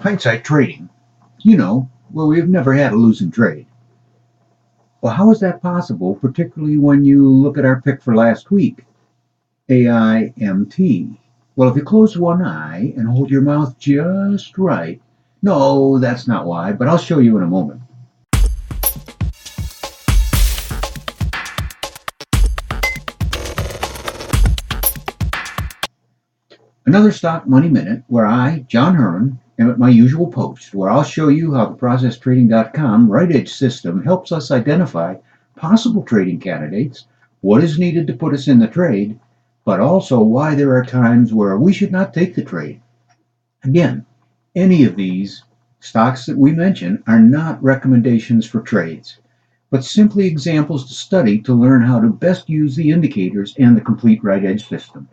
Hindsight trading, where we've never had a losing trade. Well, how is that possible, particularly when you look at our pick for last week, AIMT? Well, if you close one eye and hold your mouth just right, no, that's not why, but I'll show you in a moment. Another Stock Money Minute where I, John Herman, am at my usual post where I'll show you how the ProcessTrading.com Right Edge system helps us identify possible trading candidates, what is needed to put us in the trade, but also why there are times where we should not take the trade. Again, any of these stocks that we mention are not recommendations for trades, but simply examples to study to learn how to best use the indicators and the complete Right Edge system.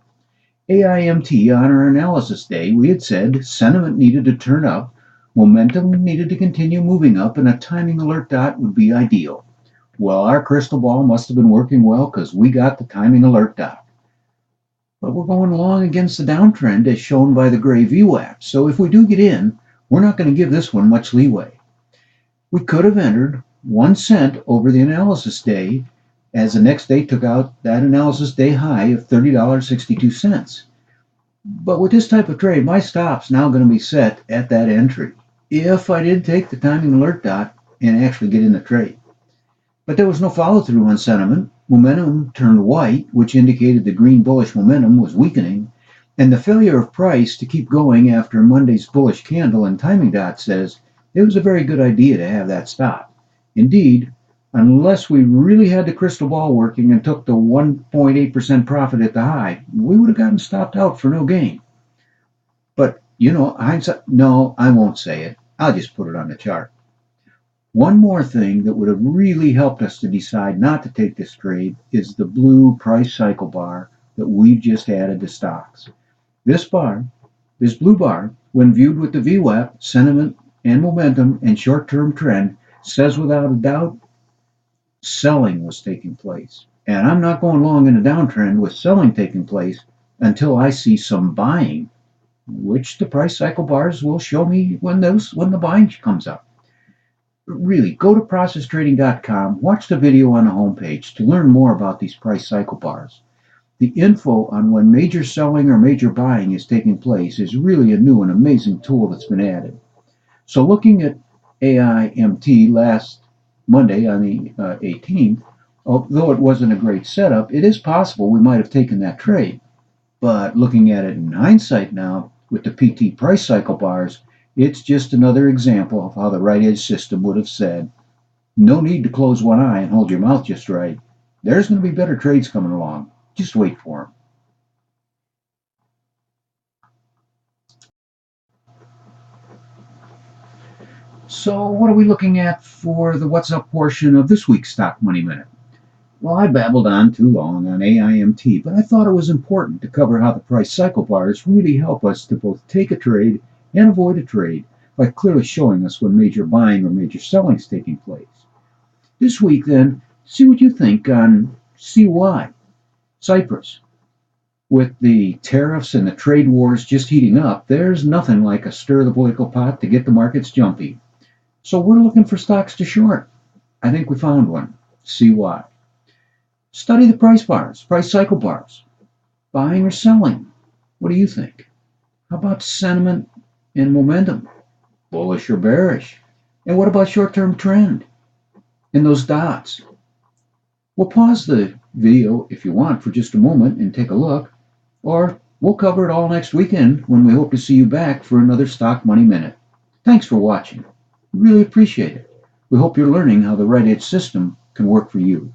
AIMT, on our analysis day, we had said sentiment needed to turn up, momentum needed to continue moving up, and a timing alert dot would be ideal. Well, our crystal ball must have been working well because we got the timing alert dot. But we're going along against the downtrend as shown by the gray VWAP, so if we do get in, we're not going to give this one much leeway. We could have entered 1 cent over the analysis day, as the next day took out that analysis day high of $30.62. But with this type of trade, my stop's now going to be set at that entry if I did take the timing alert dot and actually get in the trade. But there was no follow through on sentiment. Momentum turned white, which indicated the green bullish momentum was weakening, and the failure of price to keep going after Monday's bullish candle and timing dot says it was a very good idea to have that stop. Indeed, unless we really had the crystal ball working and took the 1.8% profit at the high, we would have gotten stopped out for no gain. But, hindsight, no, I won't say it. I'll just put it on the chart. One more thing that would have really helped us to decide not to take this trade is the blue price cycle bar that we've just added to stocks. This blue bar, when viewed with the VWAP, sentiment and momentum and short-term trend, says without a doubt selling was taking place. And I'm not going long in a downtrend with selling taking place until I see some buying, which the price cycle bars will show me when the buying comes up. Really, go to ProcessTrading.com, watch the video on the homepage to learn more about these price cycle bars. The info on when major selling or major buying is taking place is really a new and amazing tool that's been added. So looking at AIMT last Monday on the 18th, although it wasn't a great setup, it is possible we might have taken that trade. But looking at it in hindsight now, with the PT price cycle bars, it's just another example of how the Right Edge system would have said, no need to close one eye and hold your mouth just right. There's going to be better trades coming along. Just wait for them. So what are we looking at for the What's Up portion of this week's Stock Money Minute? Well, I babbled on too long on AIMT, but I thought it was important to cover how the price cycle bars really help us to both take a trade and avoid a trade by clearly showing us when major buying or major selling is taking place. This week, then, see what you think on CY, Cyprus. With the tariffs and the trade wars just heating up, there's nothing like a stir the political pot to get the markets jumpy. So we're looking for stocks to short. I think we found one, CY. Study the price bars, price cycle bars. Buying or selling? What do you think? How about sentiment and momentum? Bullish or bearish? And what about short-term trend? And those dots? We'll pause the video if you want for just a moment and take a look, or we'll cover it all next weekend when we hope to see you back for another Stock Money Minute. Thanks for watching. Really appreciate it. We hope you're learning how the Right Edge system can work for you.